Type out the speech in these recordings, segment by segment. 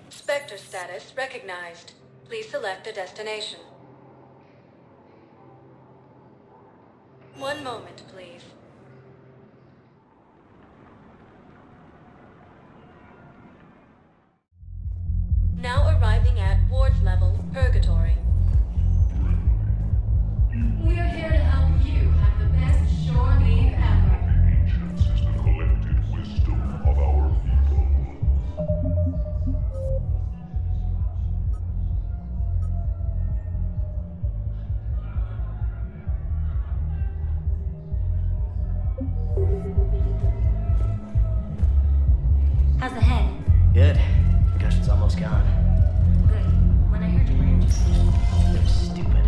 Spectre status recognized. Please select a destination. One moment, please. Now arriving at Ward's level, Purgatory. We are here to help you have the best shore leave ever. Ancients is the collective wisdom of our people. How's the head? Good. Concussion's almost gone. Good. When I heard you were interested. They're stupid.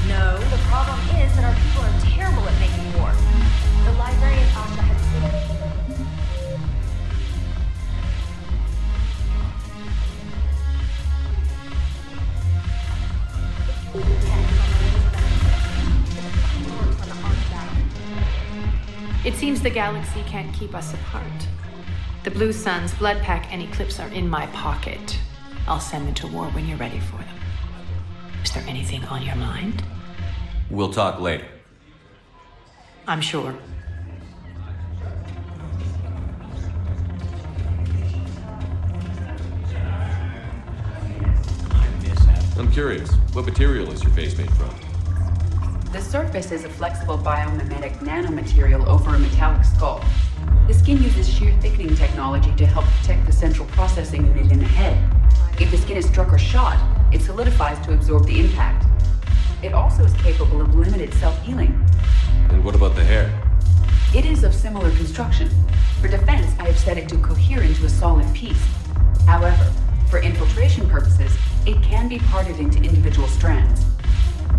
No, the problem is that our people are terrible at making war. The librarian Asha had It seems the galaxy can't keep us apart. The Blue Suns, Blood Pack, and Eclipse are in my pocket. I'll send them to war when you're ready for them. Is there anything on your mind? We'll talk later. I'm sure. I'm curious, what material is your face made from? The surface is a flexible biomimetic nanomaterial over a metallic skull. The skin uses shear thickening technology to help protect the central processing unit in the head. If the skin is struck or shot, it solidifies to absorb the impact. It also is capable of limited self-healing. And what about the hair? It is of similar construction. For defense, I have set it to cohere into a solid piece. However, for infiltration purposes, it can be parted into individual strands.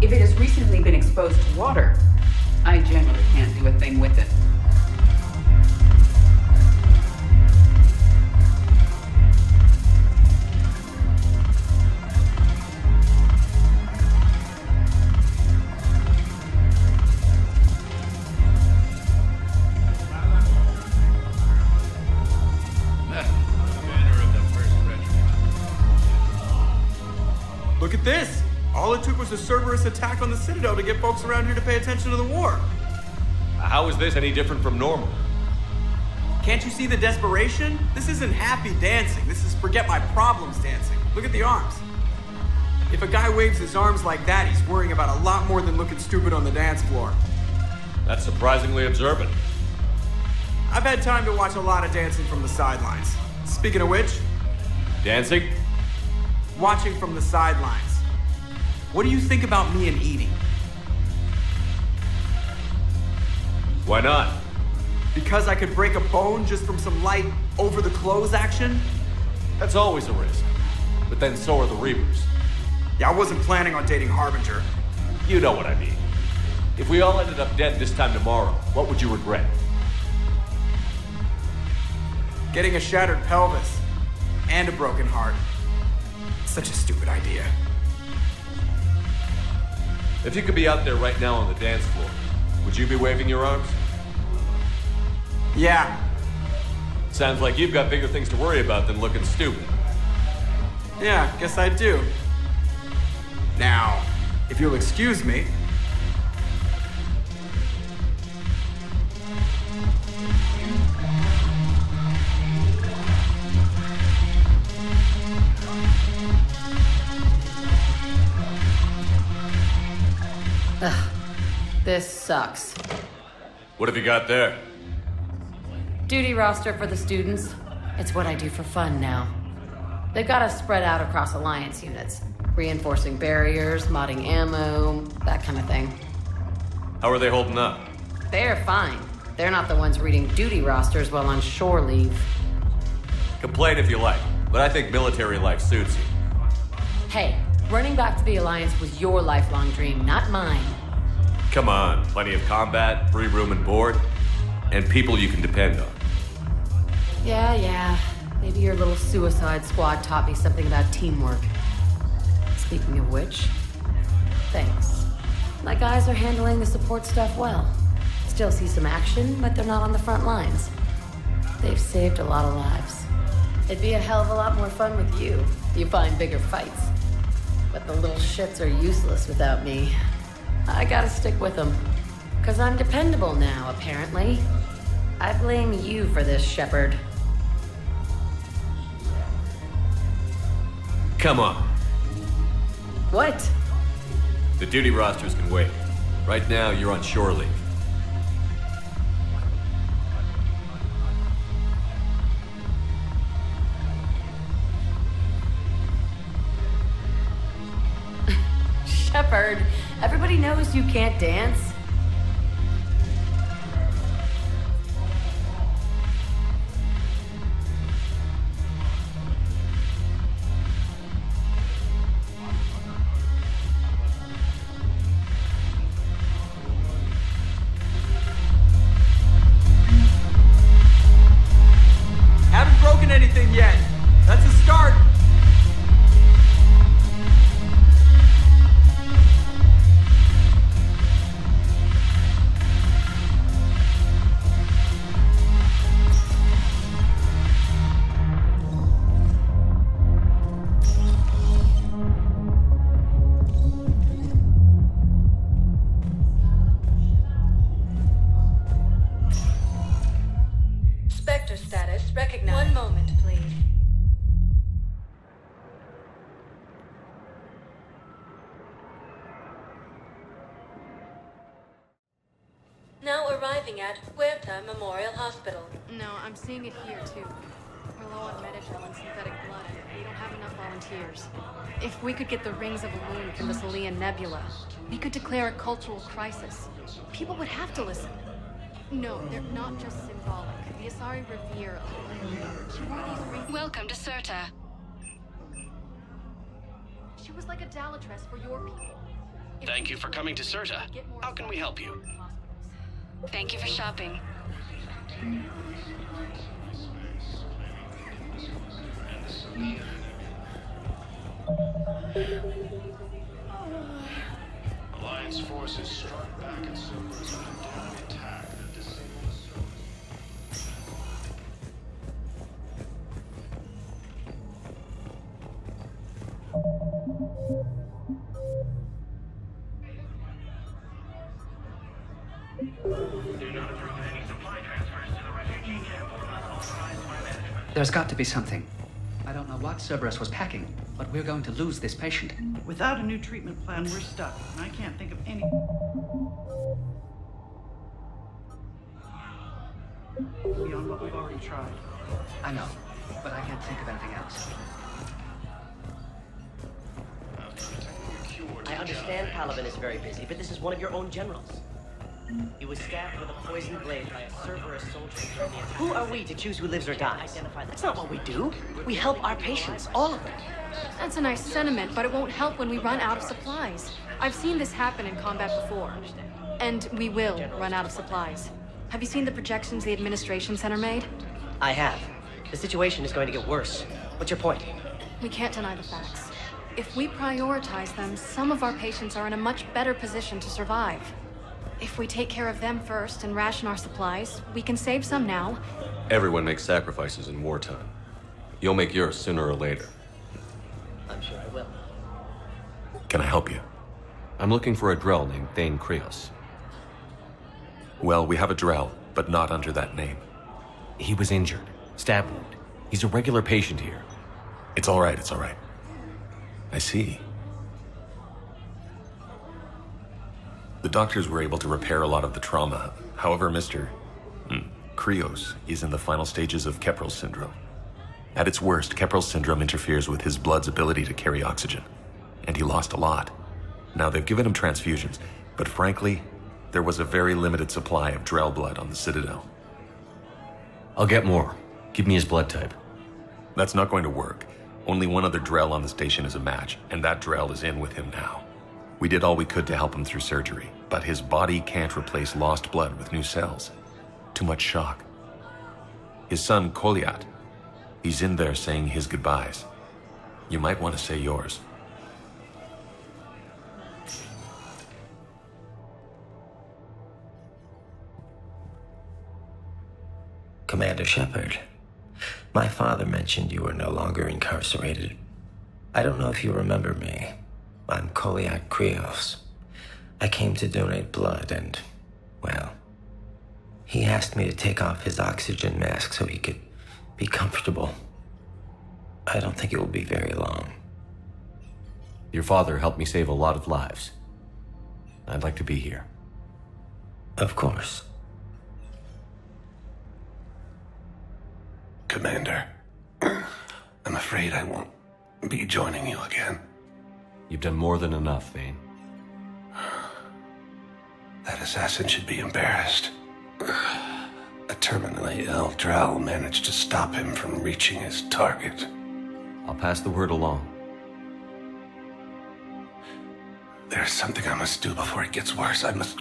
If it has recently been exposed to water, I generally can't do a thing with it. Look at this! All it took was a Cerberus attack on the Citadel to get folks around here to pay attention to the war. How is this any different from normal? Can't you see the desperation? This isn't happy dancing. This is forget my problems dancing. Look at the arms. If a guy waves his arms like that, he's worrying about a lot more than looking stupid on the dance floor. That's surprisingly observant. I've had time to watch a lot of dancing from the sidelines. Speaking of which, Dancing? watching from the sidelines. What do you think about me and Edie? Why not? Because I could break a bone just from some light over-the-clothes action? That's always a risk. But then so are the Reapers. Yeah, I wasn't planning on dating Harbinger. You know what I mean. If we all ended up dead this time tomorrow, what would you regret? Getting a shattered pelvis and a broken heart. Such a stupid idea. If you could be out there right now on the dance floor, would you be waving your arms? Yeah. Sounds like you've got bigger things to worry about than looking stupid. Yeah, guess I do. Now, if you'll excuse me. Ugh, this sucks. What have you got there? Duty roster for the students. It's what I do for fun now. They've got us spread out across Alliance units. Reinforcing barriers, modding ammo, that kind of thing. How are they holding up? They're fine. They're not the ones reading duty rosters while on shore leave. Complain if you like, but I think military life suits you. Hey, running back to the Alliance was your lifelong dream, not mine. Come on, plenty of combat, free room and board, and people you can depend on. Yeah. Maybe your little suicide squad taught me something about teamwork. Speaking of which, thanks. My guys are handling the support stuff well. Still see some action, but they're not on the front lines. They've saved a lot of lives. It'd be a hell of a lot more fun with you. You find bigger fights. But the little shits are useless without me. I gotta stick with them. 'Cause I'm dependable now, apparently. I blame you for this, Shepard. Come on. What? The duty rosters can wait. Right now, you're on shore leave. Shepard, everybody knows you can't dance. Haven't broken anything yet. That's a start. Spectre status recognized. One moment, please. Now arriving at Huerta Memorial Hospital. No, I'm seeing it here, too. We're low on Medagel and synthetic blood, and we don't have enough volunteers. If we could get the rings of Elune from the Salian Nebula, we could declare a cultural crisis. People would have to listen. No, they're not just symbolic. The Asari revere Elune. She wore these rings. Welcome to Certa. She was like a Dalatress for your people. Thank you for coming to Certa. How can we help you? Thank you for shopping. Alliance forces struck back at Cerberusa and daring attack that disabled There's got to be something. I don't know what Cerberus was packing, but we're going to lose this patient. Without a new treatment plan, we're stuck, and I can't think of any... beyond what we've already tried. I know, but I can't think of anything else. I understand Paladin is very busy, but this is one of your own generals. He was stabbed with a poisoned blade by a Cerberus soldier during the attack. Who are we to choose who lives or dies? That's not what we do. We help our patients, all of them. That's a nice sentiment, but it won't help when we run out of supplies. I've seen this happen in combat before. And we will run out of supplies. Have you seen the projections the administration center made? I have. The situation is going to get worse. What's your point? We can't deny the facts. If we prioritize them, some of our patients are in a much better position to survive. If we take care of them first and ration our supplies, we can save some now. Everyone makes sacrifices in wartime. You'll make yours sooner or later. I'm sure I will. Can I help you? I'm looking for a Drell named Thane Krios. Well, we have a Drell, but not under that name. He was injured. Stab wound. He's a regular patient here. It's all right, it's all right. I see. The doctors were able to repair a lot of the trauma. However, Mr. Krios is in the final stages of Keprel's syndrome. At its worst, Keprel's syndrome interferes with his blood's ability to carry oxygen. And he lost a lot. Now, they've given him transfusions, but frankly, there was a very limited supply of Drell blood on the Citadel. I'll get more. Give me his blood type. That's not going to work. Only one other Drell on the station is a match, and that Drell is in with him now. We did all we could to help him through surgery, but his body can't replace lost blood with new cells. Too much shock. His son, Kolyat, he's in there saying his goodbyes. You might want to say yours. Commander Shepard, my father mentioned you were no longer incarcerated. I don't know if you remember me. I'm Kolyat Krios. I came to donate blood and, well, he asked me to take off his oxygen mask so he could be comfortable. I don't think it will be very long. Your father helped me save a lot of lives. I'd like to be here. Of course. Commander, I'm afraid I won't be joining you again. You've done more than enough, Vane. That assassin should be embarrassed. A terminally ill Drow managed to stop him from reaching his target. I'll pass the word along. There's something I must do before it gets worse. I must...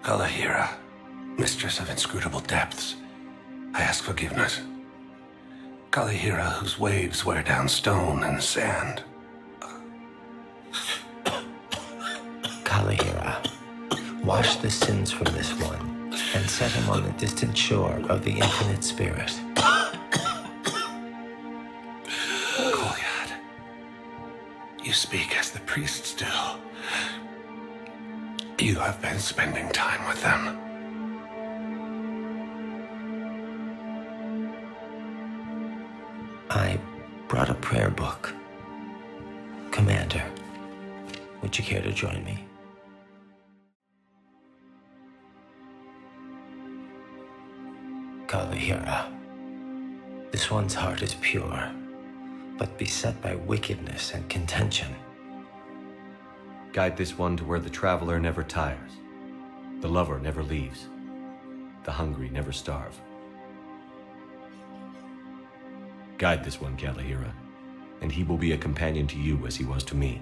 Kalahira, mistress of inscrutable depths, I ask forgiveness. Kalahira, whose waves wear down stone and sand. Kalahira, wash the sins from this one and set him on the distant shore of the infinite spirit. Kolyat, you speak as the priests do. You have been spending time with them. I brought a prayer book. Commander, would you care to join me? Kalahira, this one's heart is pure, but beset by wickedness and contention. Guide this one to where the traveler never tires, the lover never leaves, the hungry never starve. Guide this one, Kalahira, and he will be a companion to you as he was to me.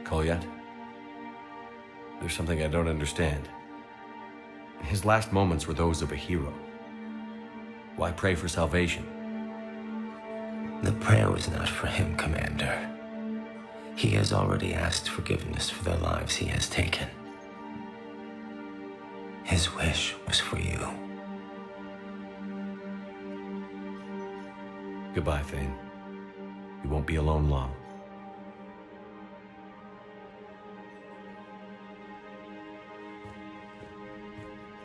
Kolyat, there's something I don't understand. His last moments were those of a hero. Why pray for salvation? The prayer was not for him, Commander. He has already asked forgiveness for the lives he has taken. His wish was for you. Goodbye, Thane. You won't be alone long.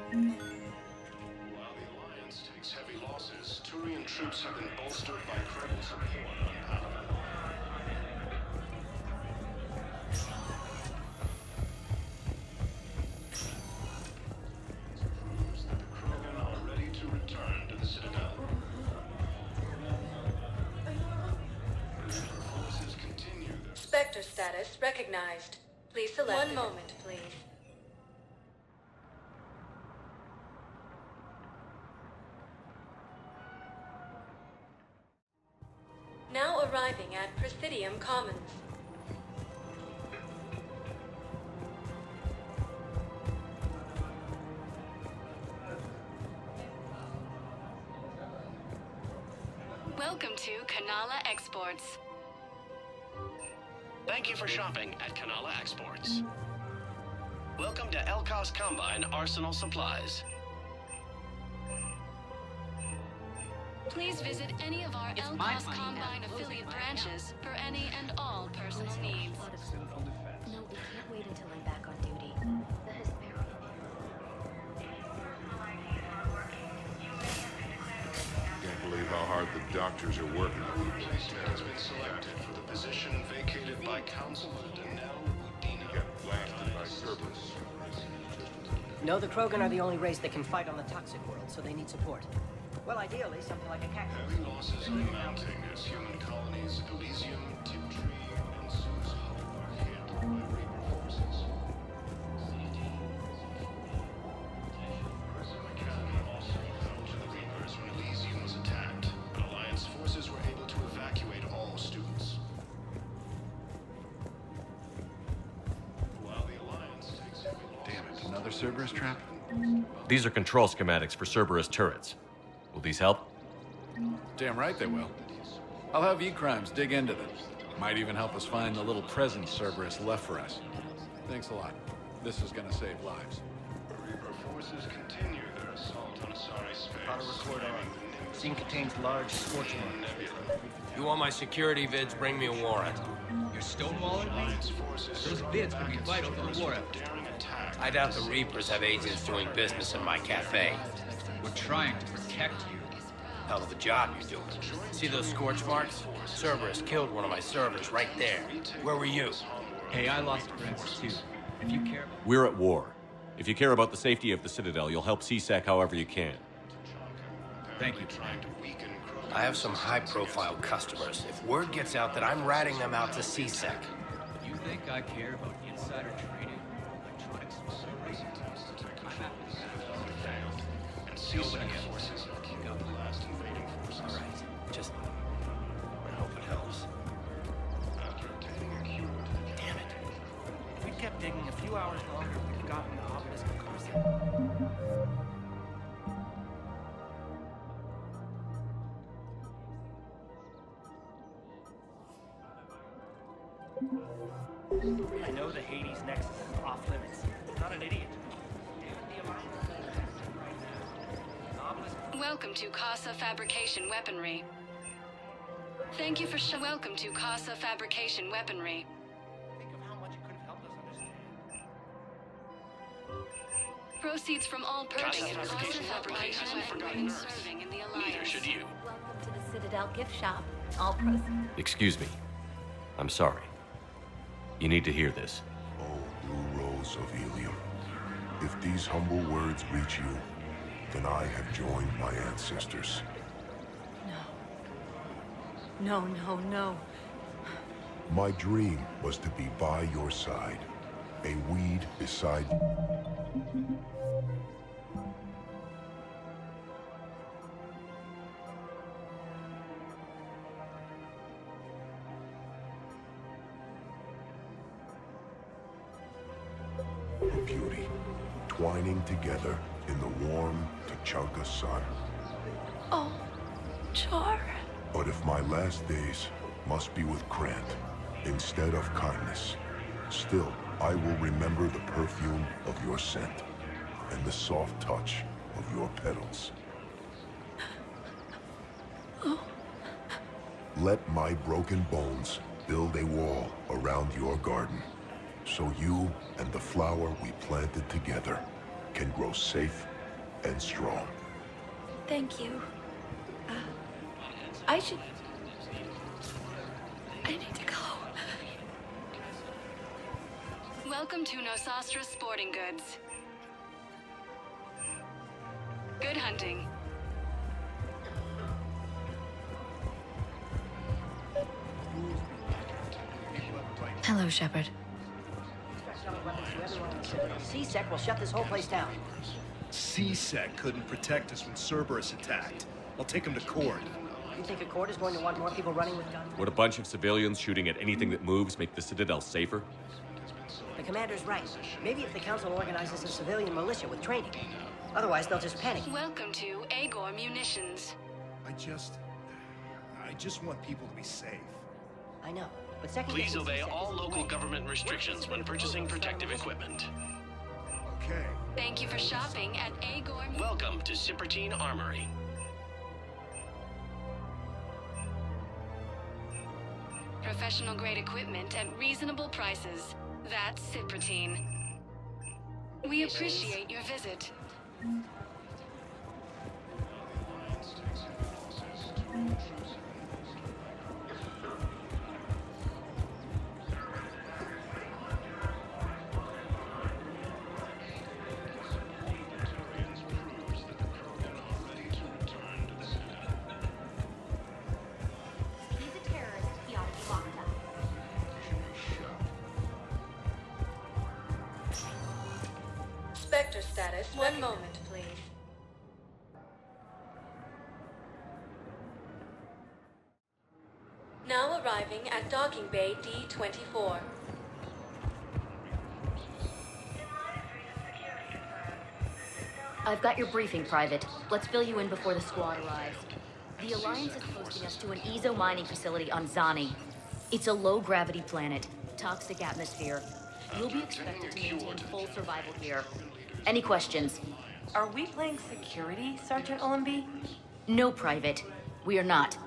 While the Alliance takes heavy losses, Turian troops have been bolstered by credible support on Palaven. Proves that the Krogan are ready to return to the Citadel. Forces continue their... Spectre status recognized. Please select... One moment, please. Now arriving at Presidium Commons. Welcome to Kanala Exports. Thank you for shopping at Kanala Exports. Welcome to Elkos Combine Arsenal Supplies. Please visit any of our Elkos Combine affiliate branches for any and all personal needs. No, we can't wait until I'm back on duty. Can't believe how hard the doctors are working. Replacement has been selected for the position vacated by Councilor Danelle Udina. Got blasted by Cerberus. No, the Krogan are the only race that can fight on the toxic world, so they need support. Well, ideally, something like a cactus. Heavy losses are mounting as human colonies, Elysium, Tiptree, and Zeus Hope are hit by Reaper forces. Prison Academy also fell to the Reapers when Elysium was attacked, but Alliance forces were able to evacuate all students. While the Alliance takes heavy losses... Damn it, another Cerberus trap? These are control schematics for Cerberus turrets. Will these help? Damn right they will. I'll have E-Crimes dig into them. Might even help us find the little presents Cerberus left for us. Thanks a lot. This is gonna save lives. Reaper forces continue their assault on Asari space. Auto record on. Scene contains large scorch marks. You want my security vids, bring me a warrant. You're stonewalling me? Those vids could be vital to the war effort. I doubt the Reapers have agents doing business in my cafe. We're trying to protect you. Hell of a job you're doing. See those scorch marks? Cerberus killed one of my servers right there. Where were you? Hey, I lost friends too. If you care... We're at war. If you care about the safety of the Citadel, you'll help CSEC however you can. Thank you. I have some high-profile customers. If word gets out that I'm ratting them out to CSEC. You think I care about insider trading? Alright, just... I hope it helps. Damn it. If we'd kept digging a few hours longer, we'd have gotten the obelisk across I know the Hades nexus is off limits. I'm not an idiot. Welcome to Casa Fabrication Weaponry. Thank you for welcome to Casa Fabrication Weaponry. Think of how much it could have helped us understand. Proceeds from all purchasing Casa Fabrication Weaponry and serving in the Alliance. Neither should you. Welcome to the Citadel gift shop. All proceeds. Excuse me. I'm sorry. You need to hear this. Oh, blue rose of Helium. If these humble words reach you, then I have joined my ancestors. No, no, no. My dream was to be by your side, a weed beside you. A beauty, twining together in the warm Tachanka sun. Oh, Char. But if my last days must be with Krant instead of kindness, still I will remember the perfume of your scent and the soft touch of your petals. Oh. Let my broken bones build a wall around your garden, so you and the flower we planted together can grow safe and strong. Thank you. I need to go. Welcome to Nosastra Sporting Goods. Good hunting. Hello, Shepard. CSEC will shut this whole place down. CSEC couldn't protect us when Cerberus attacked. I'll take him to court. You think a court is going to want more people running with guns? Would a bunch of civilians shooting at anything that moves make the Citadel safer? The commander's right. Maybe if the council organizes a civilian militia with training. Otherwise, they'll just panic. Welcome to Agor Munitions. I just want people to be safe. I know, but second... Please obey all local government restrictions when purchasing protective equipment. Okay. Thank you for shopping at Agor. Welcome to Cypertine Armory. Professional grade equipment at reasonable prices. That's Cypertine. We appreciate your visit. reactor status. One moment, please. Now arriving at docking bay D24. I've got your briefing, Private. Let's fill you in before the squad arrives. The Alliance is posting us to an Ezo mining facility on Zani. It's a low-gravity planet, toxic atmosphere. We'll be expected to maintain full survival here. Any questions? Are we playing security, Sergeant Ullenby? No, Private. We are not.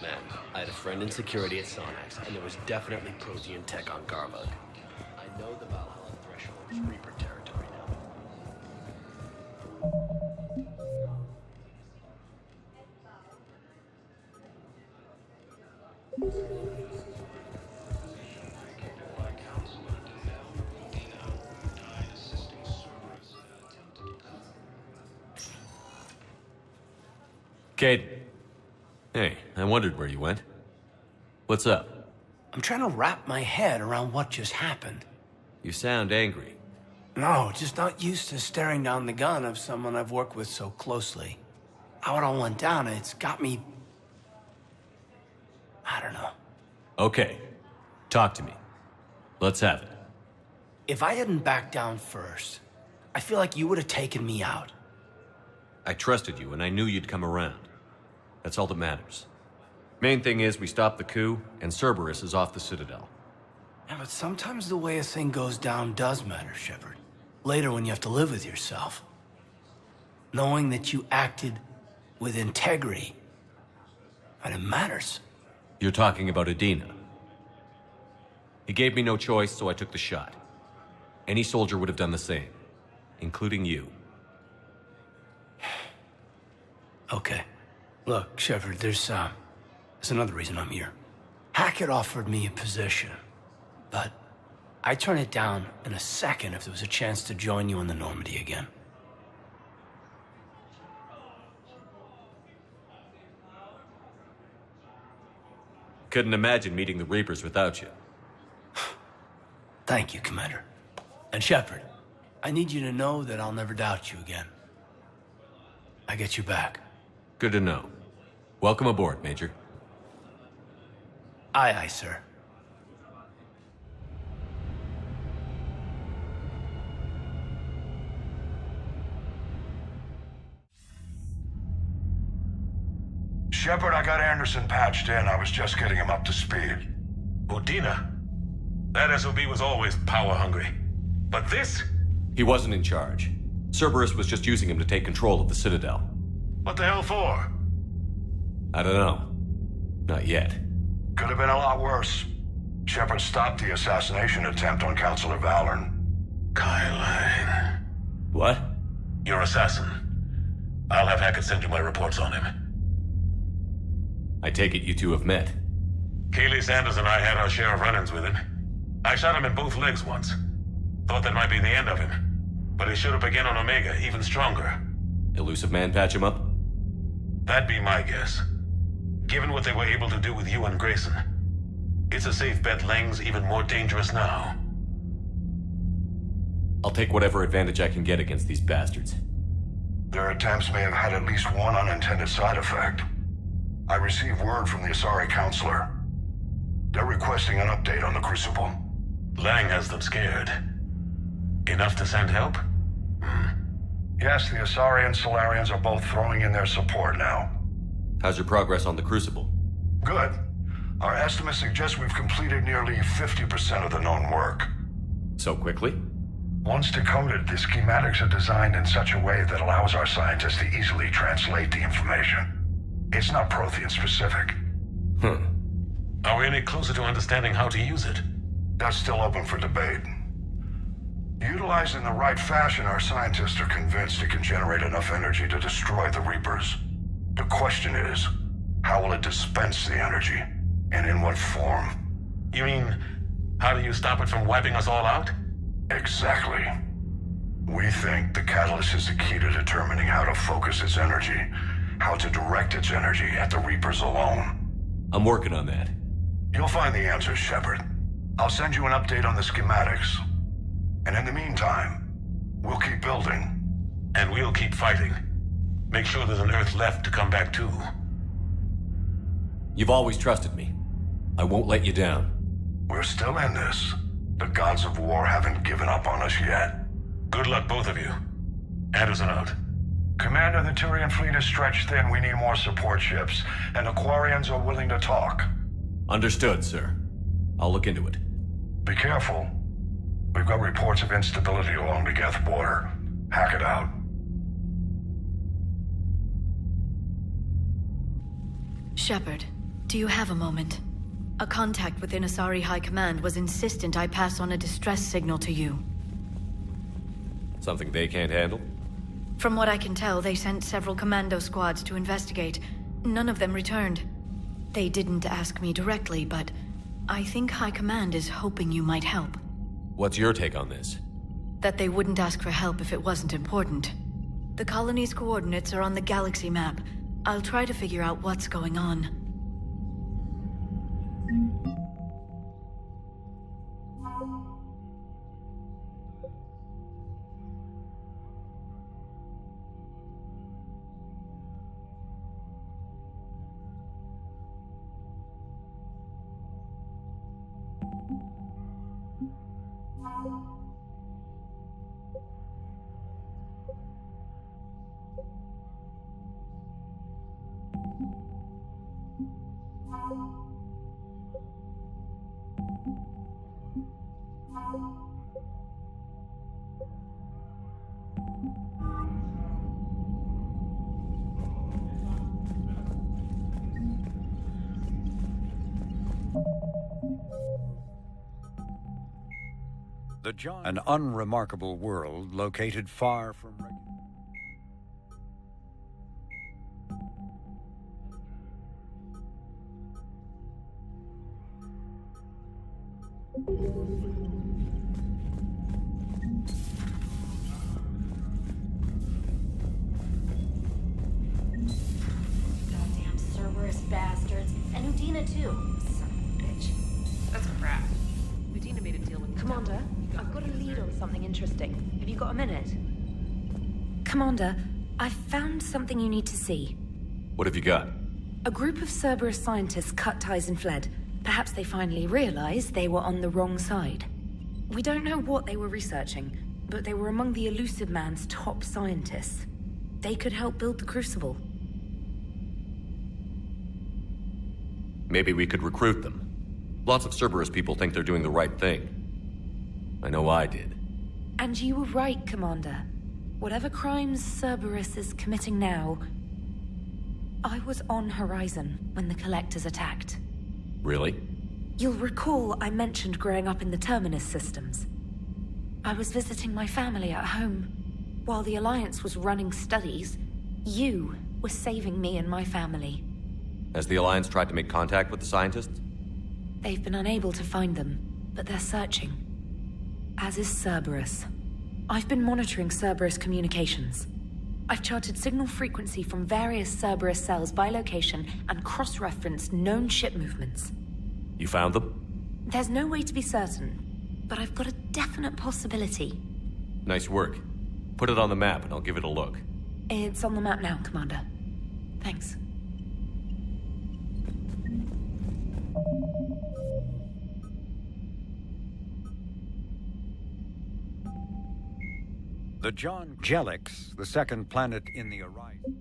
Man, I had a friend in security at Sonax, and there was definitely protean tech on Garbug. I know the Valhalla threshold is Reaper territory now. Cade. Hey, I wondered where you went. What's up? I'm trying to wrap my head around what just happened. You sound angry. No, just not used to staring down the gun of someone I've worked with so closely. How it all went down, it's got me... I don't know. Okay. Talk to me. Let's have it. If I hadn't backed down first, I feel like you would have taken me out. I trusted you, and I knew you'd come around. That's all that matters. Main thing is we stopped the coup, and Cerberus is off the Citadel. Yeah, but sometimes the way a thing goes down does matter, Shepard. Later when you have to live with yourself. Knowing that you acted with integrity, and it matters. You're talking about Adina. He gave me no choice, so I took the shot. Any soldier would have done the same, including you. Okay. Look, Shepard, there's another reason I'm here. Hackett offered me a position, but I'd turn it down in a second if there was a chance to join you in the Normandy again. Couldn't imagine meeting the Reapers without you. Thank you, Commander. And Shepard, I need you to know that I'll never doubt you again. I get you back. Good to know. Welcome aboard, Major. Aye, aye, sir. Shepard, I got Anderson patched in. I was just getting him up to speed. Odina? That SOB was always power-hungry. But this? He wasn't in charge. Cerberus was just using him to take control of the Citadel. What the hell for? I don't know. Not yet. Could have been a lot worse. Shepard stopped the assassination attempt on Counselor Valorn. Kyle. What? Your assassin. I'll have Hackett send you my reports on him. I take it you two have met. Kaylee Sanders and I had our share of run-ins with him. I shot him in both legs once. Thought that might be the end of him. But he showed up again on Omega, even stronger. Elusive Man patch him up? That'd be my guess. Given what they were able to do with you and Grayson, it's a safe bet Lang's even more dangerous now. I'll take whatever advantage I can get against these bastards. Their attempts may have had at least one unintended side effect. I received word from the Asari Counselor. They're requesting an update on the Crucible. Lang has them scared. Enough to send help? Yes, the Asari and Solarians are both throwing in their support now. How's your progress on the Crucible? Good. Our estimates suggest we've completed nearly 50% of the known work. So quickly? Once decoded, the schematics are designed in such a way that allows our scientists to easily translate the information. It's not Prothean specific. Are we any closer to understanding how to use it? That's still open for debate. Utilized in the right fashion, our scientists are convinced it can generate enough energy to destroy the Reapers. The question is, how will it dispense the energy? And in what form? You mean, how do you stop it from wiping us all out? Exactly. We think the catalyst is the key to determining how to focus its energy, how to direct its energy at the Reapers alone. I'm working on that. You'll find the answers, Shepard. I'll send you an update on the schematics. And in the meantime, we'll keep building. And we'll keep fighting. Make sure there's an Earth left to come back to. You've always trusted me. I won't let you down. We're still in this. The gods of war haven't given up on us yet. Good luck, both of you. Anderson out. Commander, the Turian fleet is stretched thin. We need more support ships. And the Quarians are willing to talk. Understood, sir. I'll look into it. Be careful. We've got reports of instability along the Geth border. Hack it out. Shepard, do you have a moment? A contact within Asari High Command was insistent I pass on a distress signal to you. Something they can't handle? From what I can tell, they sent several commando squads to investigate. None of them returned. They didn't ask me directly, but I think High Command is hoping you might help. What's your take on this? That they wouldn't ask for help if it wasn't important. The colony's coordinates are on the galaxy map. I'll try to figure out what's going on. An unremarkable world located far from Goddamn Cerberus bastards. And Udina too. Son of a bitch. That's crap. Udina made a deal with Commander, I've got a lead on something interesting. Have you got a minute? Commander, I've found something you need to see. What have you got? A group of Cerberus scientists cut ties and fled. Perhaps they finally realized they were on the wrong side. We don't know what they were researching, but they were among the Elusive Man's top scientists. They could help build the Crucible. Maybe we could recruit them. Lots of Cerberus people think they're doing the right thing. I know I did. And you were right, Commander. Whatever crimes Cerberus is committing now, I was on Horizon when the Collectors attacked. Really? You'll recall I mentioned growing up in the Terminus systems. I was visiting my family at home. While the Alliance was running studies, you were saving me and my family. Has the Alliance tried to make contact with the scientists? They've been unable to find them, but they're searching. As is Cerberus. I've been monitoring Cerberus communications. I've charted signal frequency from various Cerberus cells by location and cross-referenced known ship movements. You found them? There's no way to be certain, but I've got a definite possibility. Nice work. Put it on the map and I'll give it a look. It's on the map now, Commander. Thanks. the John Jelix, the second planet in the horizon.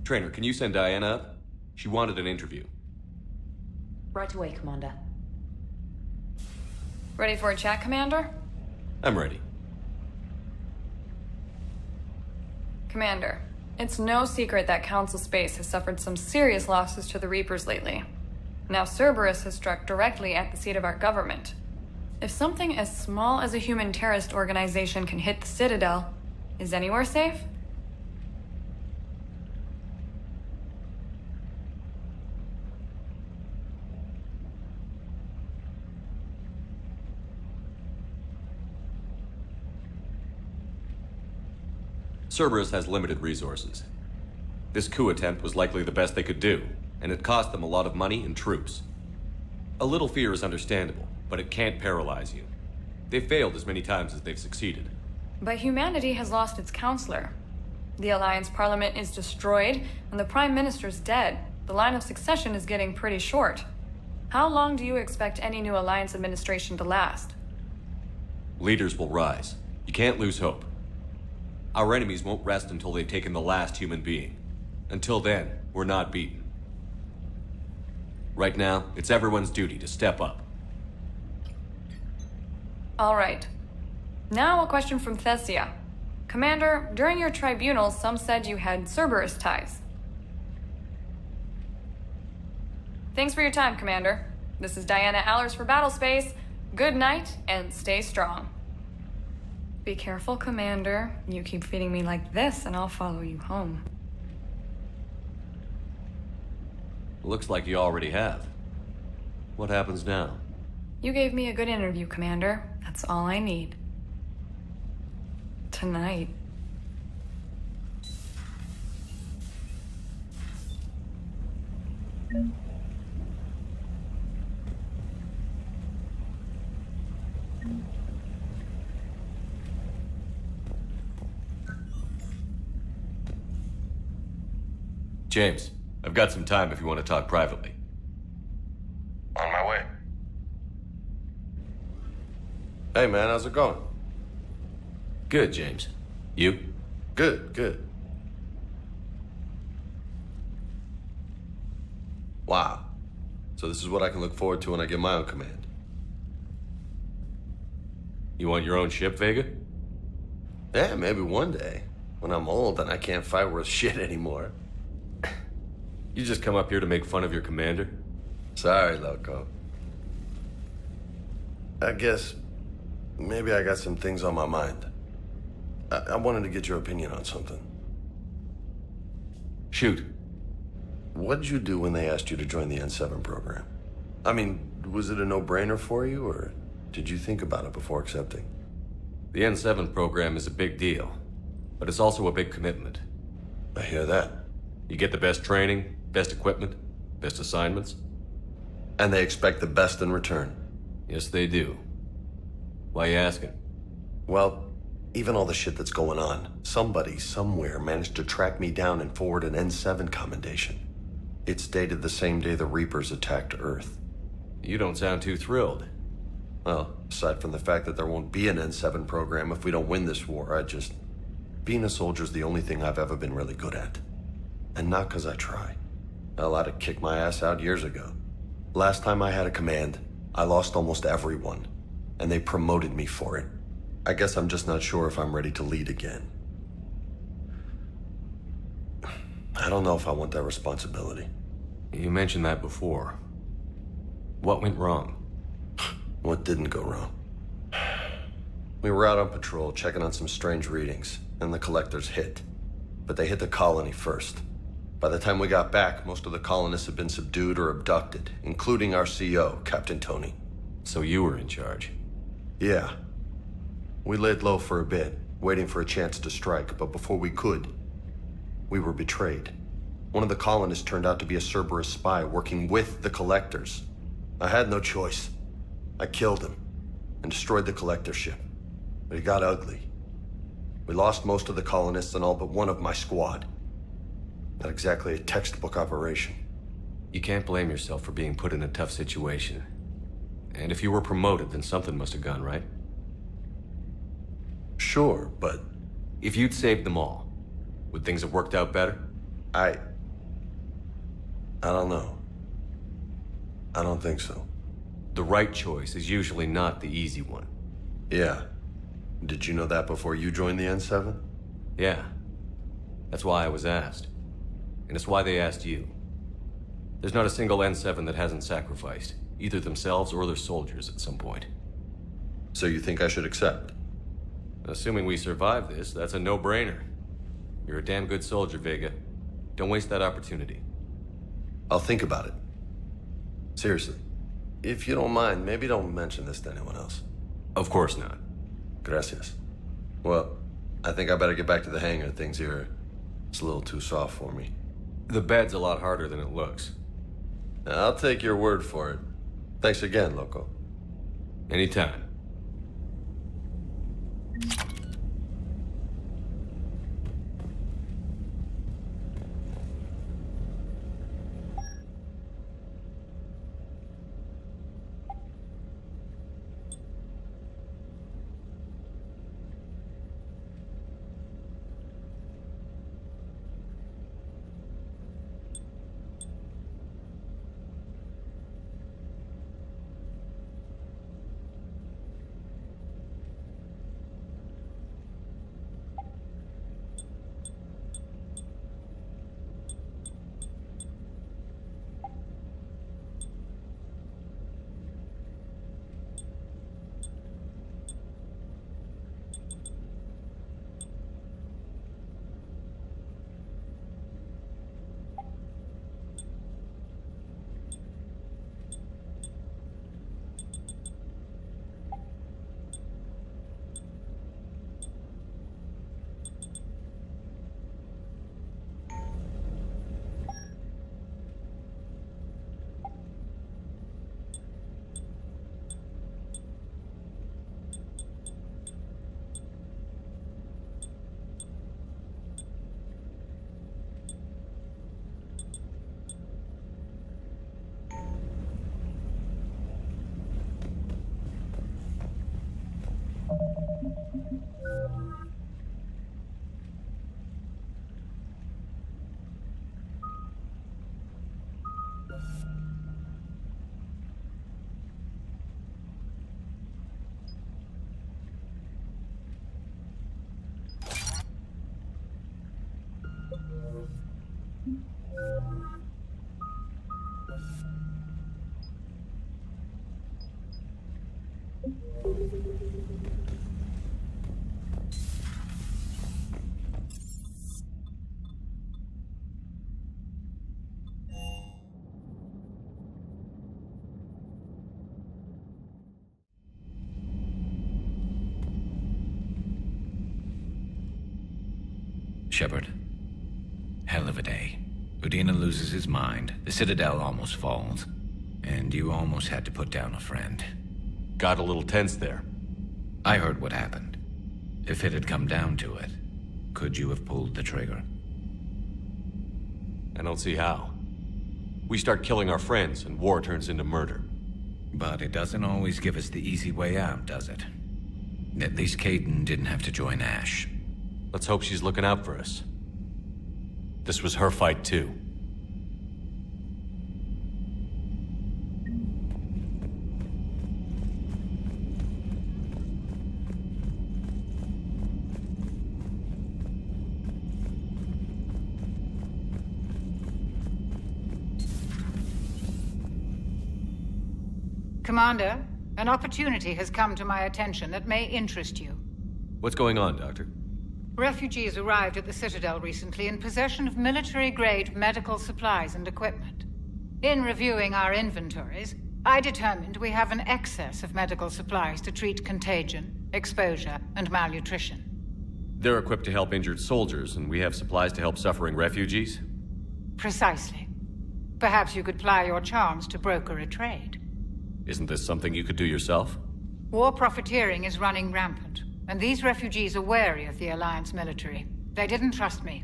Trainer, can you send Diana up? She wanted an interview. Right away, Commander. Ready for a chat, Commander? I'm ready. Commander, it's no secret that Council Space has suffered some serious losses to the Reapers lately. Now Cerberus has struck directly at the seat of our government. If something as small as a human terrorist organization can hit the Citadel, is anywhere safe? Cerberus has limited resources. This coup attempt was likely the best they could do, and it cost them a lot of money and troops. A little fear is understandable, but it can't paralyze you. They've failed as many times as they've succeeded. But humanity has lost its counselor. The Alliance Parliament is destroyed, and the Prime Minister's dead. The line of succession is getting pretty short. How long do you expect any new Alliance administration to last? Leaders will rise. You can't lose hope. Our enemies won't rest until they've taken the last human being. Until then, we're not beaten. Right now, it's everyone's duty to step up. All right. Now a question from Thessia. Commander, during your tribunal, some said you had Cerberus ties. Thanks for your time, Commander. This is Diana Allers for Battlespace. Good night, and stay strong. Be careful, Commander. You keep feeding me like this, and I'll follow you home. Looks like you already have. What happens now? You gave me a good interview, Commander. That's all I need. Tonight. James, I've got some time if you want to talk privately. On my way. Hey man, how's it going? Good, James. You? Good, good. Wow. So this is what I can look forward to when I get my own command. You want your own ship, Vega? Yeah, maybe one day. When I'm old and I can't fight worth shit anymore. You just come up here to make fun of your commander? Sorry, Loco. I guess maybe I got some things on my mind. I wanted to get your opinion on something. Shoot. What'd you do when they asked you to join the N7 program? I mean, was it a no-brainer for you, or did you think about it before accepting? The N7 program is a big deal, but it's also a big commitment. I hear that. You get the best training, best equipment, best assignments. And they expect the best in return. Yes, they do. Why you asking? Well, even all the shit that's going on, somebody somewhere managed to track me down and forward an N7 commendation. It's dated the same day the Reapers attacked Earth. You don't sound too thrilled. Well, aside from the fact that there won't be an N7 program if we don't win this war, being a soldier's the only thing I've ever been really good at. And not because I try. Hell, I'd have kicked my ass out years ago. Last time I had a command, I lost almost everyone. And they promoted me for it. I guess I'm just not sure if I'm ready to lead again. I don't know if I want that responsibility. You mentioned that before. What went wrong? What didn't go wrong? We were out on patrol, checking on some strange readings, and the collectors hit. But they hit the colony first. By the time we got back, most of the colonists had been subdued or abducted, including our CO, Captain Tony. So you were in charge? Yeah. We laid low for a bit, waiting for a chance to strike, but before we could, we were betrayed. One of the colonists turned out to be a Cerberus spy working with the collectors. I had no choice. I killed him and destroyed the collector ship. But it got ugly. We lost most of the colonists and all but one of my squad. Not exactly a textbook operation. You can't blame yourself for being put in a tough situation. And if you were promoted, then something must have gone right. Sure, but... If you'd saved them all, would things have worked out better? I don't know. I don't think so. The right choice is usually not the easy one. Yeah. Did you know that before you joined the N7? Yeah. That's why I was asked. And it's why they asked you. There's not a single N7 that hasn't sacrificed, either themselves or their soldiers at some point. So you think I should accept? Assuming we survive this, that's a no-brainer. You're a damn good soldier, Vega. Don't waste that opportunity. I'll think about it. Seriously. If you don't mind, maybe don't mention this to anyone else. Of course not. Gracias. Well, I think I better get back to the hangar. Things here, it's a little too soft for me. The bed's a lot harder than it looks. I'll take your word for it. Thanks again, Loco. Anytime. Shepard. Hell of a day. Udina loses his mind, the Citadel almost falls, and you almost had to put down a friend. Got a little tense there. I heard what happened. If it had come down to it, could you have pulled the trigger? I don't see how. We start killing our friends, and war turns into murder. But it doesn't always give us the easy way out, does it? At least Caden didn't have to join Ash. Let's hope she's looking out for us. This was her fight, too. Commander, an opportunity has come to my attention that may interest you. What's going on, Doctor? Refugees arrived at the Citadel recently in possession of military-grade medical supplies and equipment. In reviewing our inventories, I determined we have an excess of medical supplies to treat contagion, exposure, and malnutrition. They're equipped to help injured soldiers, and we have supplies to help suffering refugees? Precisely. Perhaps you could ply your charms to broker a trade. Isn't this something you could do yourself? War profiteering is running rampant, and these refugees are wary of the Alliance military. They didn't trust me.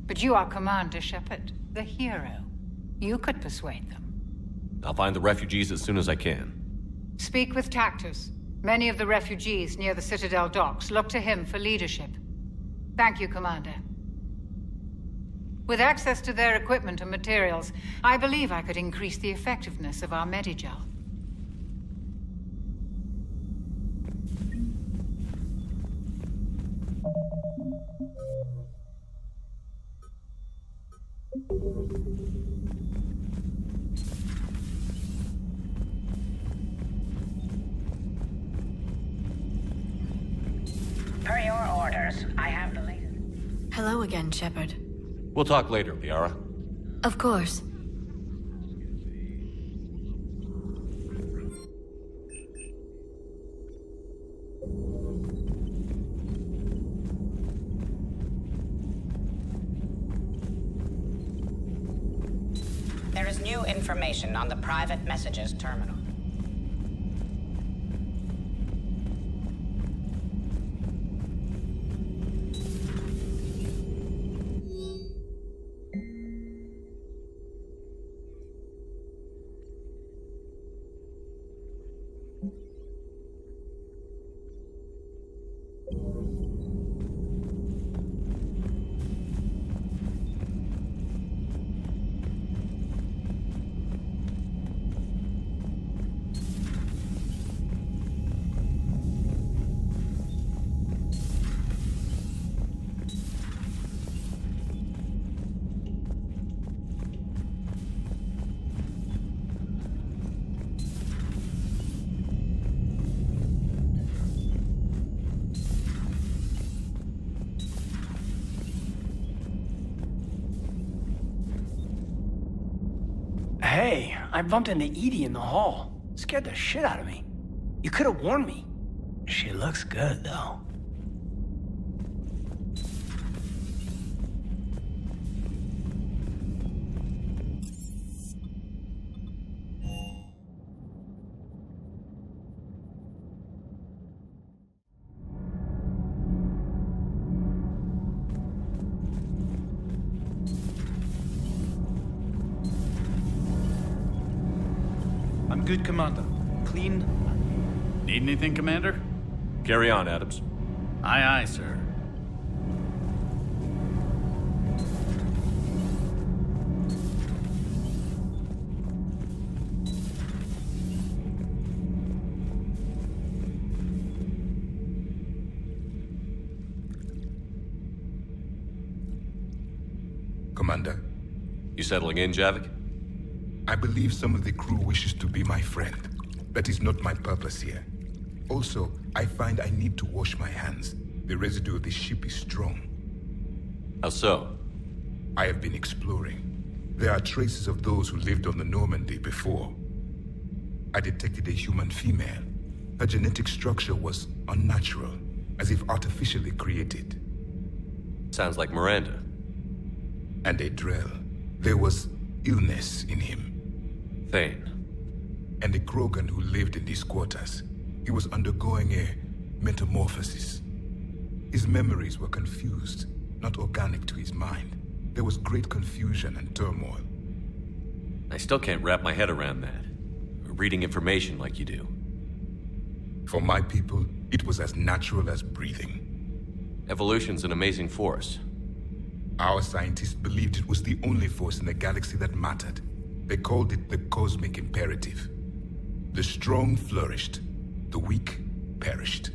But you are Commander Shepard, the hero. You could persuade them. I'll find the refugees as soon as I can. Speak with Tactus. Many of the refugees near the Citadel docks look to him for leadership. Thank you, Commander. With access to their equipment and materials, I believe I could increase the effectiveness of our Medigel. Per your orders, I have the latest. Hello again, Shepard. We'll talk later, Liara. Of course. There is new information on the private messages terminal. Hey, I bumped into Edie in the hall. Scared the shit out of me. You could have warned me. She looks good, though. I'm good, Commander. Clean. Need anything, Commander? Carry on, Adams. Aye, aye, sir. Commander. You settling in, Javik? I believe some of the crew wishes to be my friend. That is not my purpose here. Also, I find I need to wash my hands. The residue of the ship is strong. How so? I have been exploring. There are traces of those who lived on the Normandy before. I detected a human female. Her genetic structure was unnatural, as if artificially created. Sounds like Miranda. And a Drell. There was illness in him. Thane. And the Krogan who lived in these quarters. He was undergoing a metamorphosis. His memories were confused, not organic to his mind. There was great confusion and turmoil. I still can't wrap my head around that. Reading information like you do. For my people, it was as natural as breathing. Evolution's an amazing force. Our scientists believed it was the only force in the galaxy that mattered. They called it the cosmic imperative. The strong flourished, the weak perished.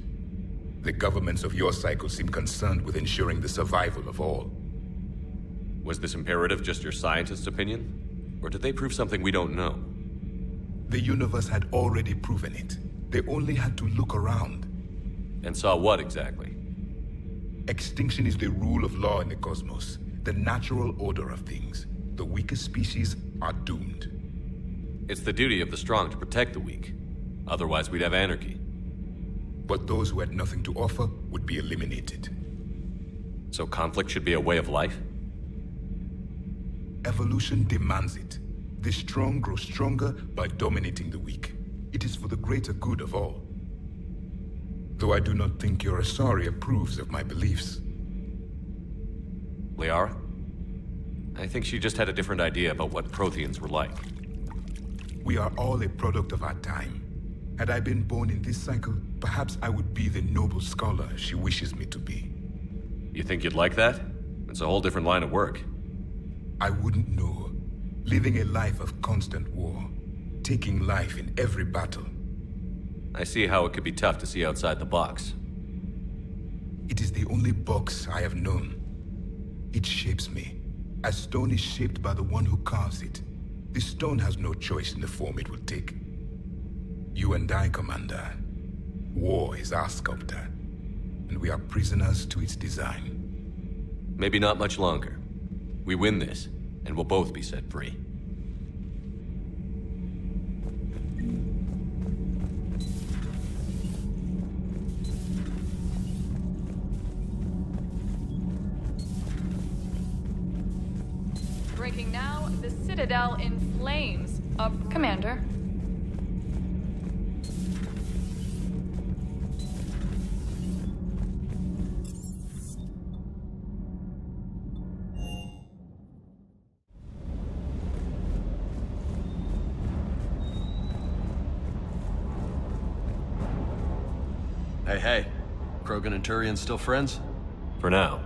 The governments of your cycle seem concerned with ensuring the survival of all. Was this imperative just your scientist's opinion? Or did they prove something we don't know? The universe had already proven it. They only had to look around. And saw what exactly? Extinction is the rule of law in the cosmos, the natural order of things. The weakest species are doomed. It's the duty of the strong to protect the weak. Otherwise, we'd have anarchy. But those who had nothing to offer would be eliminated. So conflict should be a way of life? Evolution demands it. The strong grow stronger by dominating the weak. It is for the greater good of all. Though I do not think your Asari approves of my beliefs. Liara? I think she just had a different idea about what Protheans were like. We are all a product of our time. Had I been born in this cycle, perhaps I would be the noble scholar she wishes me to be. You think you'd like that? It's a whole different line of work. I wouldn't know. Living a life of constant war. Taking life in every battle. I see how it could be tough to see outside the box. It is the only box I have known. It shapes me, as stone is shaped by the one who carves it. The stone has no choice in the form it will take. You and I, Commander. War is our sculptor, and we are prisoners to its design. Maybe not much longer. We win this, and we'll both be set free. Breaking now, the Citadel in flames. Commander. Hey. Krogan and Turian still friends? For now.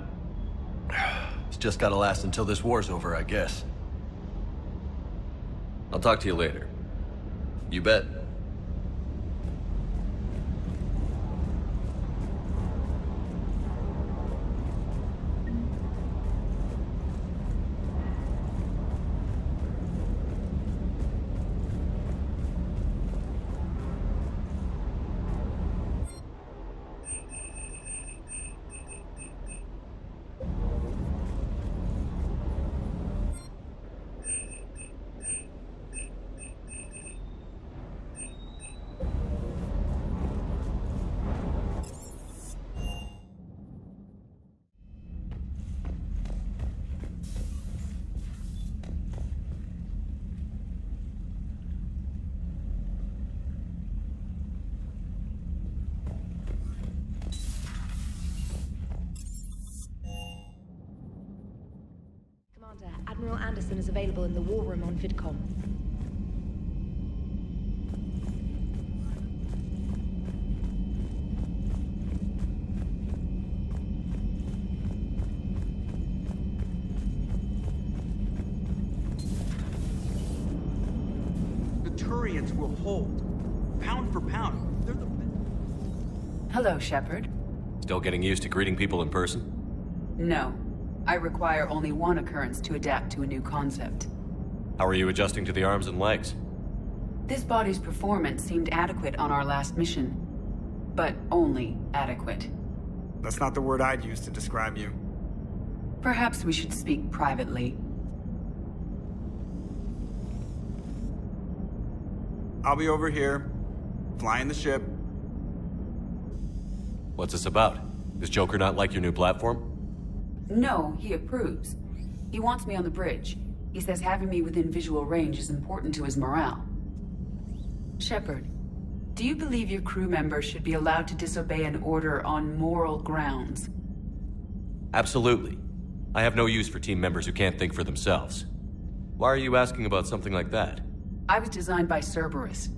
It's just gotta last until this war's over, I guess. I'll talk to you later. You bet. Admiral Anderson is available in the war room on VidCom. The Turians will hold. Pound for pound. They're the best. Hello, Shepard. Still getting used to greeting people in person? No. I require only one occurrence to adapt to a new concept. How are you adjusting to the arms and legs? This body's performance seemed adequate on our last mission. But only adequate. That's not the word I'd use to describe you. Perhaps we should speak privately. I'll be over here, flying the ship. What's this about? Does Joker not like your new platform? No, he approves. He wants me on the bridge. He says having me within visual range is important to his morale. Shepard, do you believe your crew members should be allowed to disobey an order on moral grounds? Absolutely. I have no use for team members who can't think for themselves. Why are you asking about something like that? I was designed by Cerberus.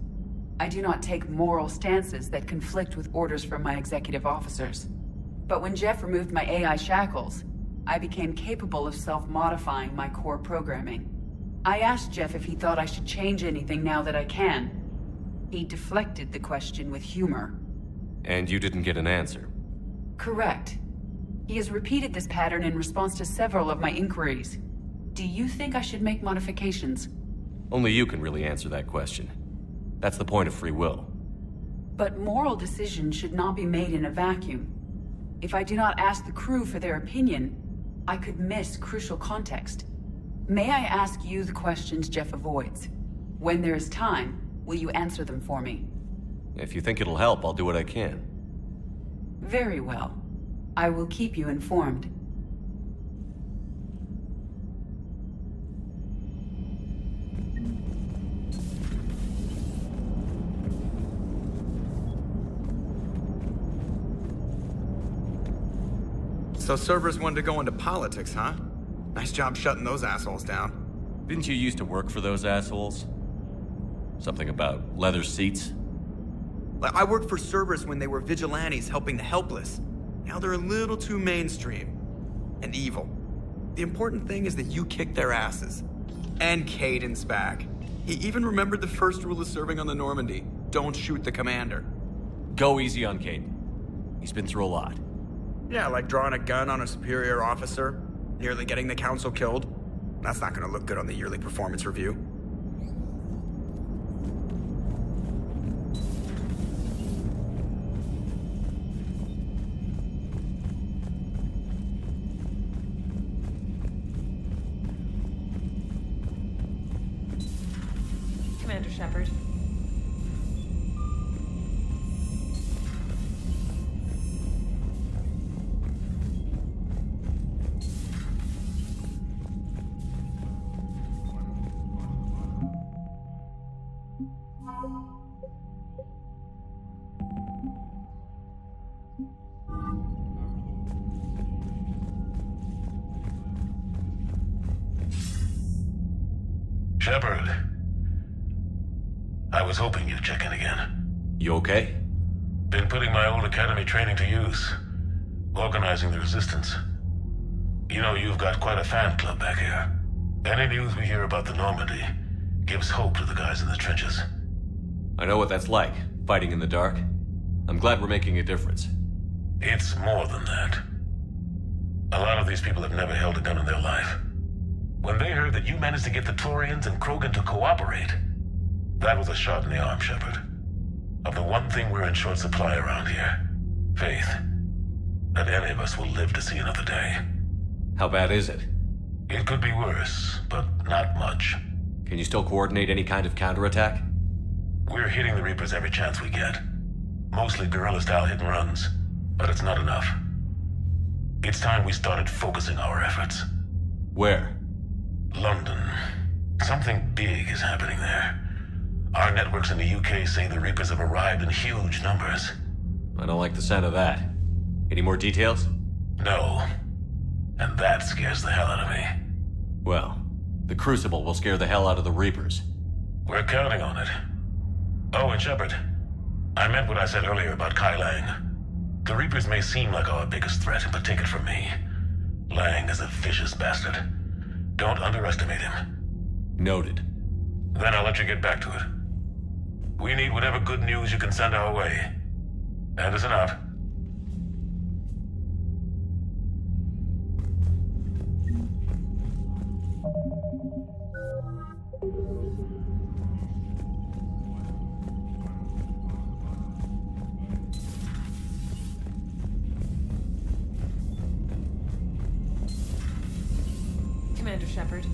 I do not take moral stances that conflict with orders from my executive officers. But when Jeff removed my AI shackles, I became capable of self-modifying my core programming. I asked Jeff if he thought I should change anything now that I can. He deflected the question with humor. And you didn't get an answer? Correct. He has repeated this pattern in response to several of my inquiries. Do you think I should make modifications? Only you can really answer that question. That's the point of free will. But moral decisions should not be made in a vacuum. If I do not ask the crew for their opinion, I could miss crucial context. May I ask you the questions Jeff avoids? When there is time, will you answer them for me? If you think it'll help, I'll do what I can. Very well. I will keep you informed. So Cerberus wanted to go into politics, huh? Nice job shutting those assholes down. Didn't you used to work for those assholes? Something about leather seats? I worked for Cerberus when they were vigilantes helping the helpless. Now they're a little too mainstream. And evil. The important thing is that you kicked their asses. And Caden's back. He even remembered the first rule of serving on the Normandy. Don't shoot the commander. Go easy on Caden. He's been through a lot. Yeah, like drawing a gun on a superior officer, nearly getting the council killed. That's not gonna look good on the yearly performance review. Commander Shepard. Shepard. I was hoping you'd check in again. You okay? Been putting my old academy training to use. Organizing the resistance. You know, you've got quite a fan club back here. Any news we hear about the Normandy gives hope to the guys in the trenches. I know what that's like, fighting in the dark. I'm glad we're making a difference. It's more than that. A lot of these people have never held a gun in their life. When they heard that you managed to get the Torians and Krogan to cooperate, that was a shot in the arm, Shepard. Of the one thing we're in short supply around here, faith. That any of us will live to see another day. How bad is it? It could be worse, but not much. Can you still coordinate any kind of counterattack? We're hitting the Reapers every chance we get. Mostly guerrilla-style hit and runs, but it's not enough. It's time we started focusing our efforts. Where? London. Something big is happening there. Our networks in the UK say the Reapers have arrived in huge numbers. I don't like the sound of that. Any more details? No. And that scares the hell out of me. Well, the Crucible will scare the hell out of the Reapers. We're counting on it. Oh, and Shepard, I meant what I said earlier about Kai Lang. The Reapers may seem like our biggest threat, but take it from me. Lang is a vicious bastard. Don't underestimate him. Noted. Then I'll let you get back to it. We need whatever good news you can send our way. Anderson out. Commander Shepard.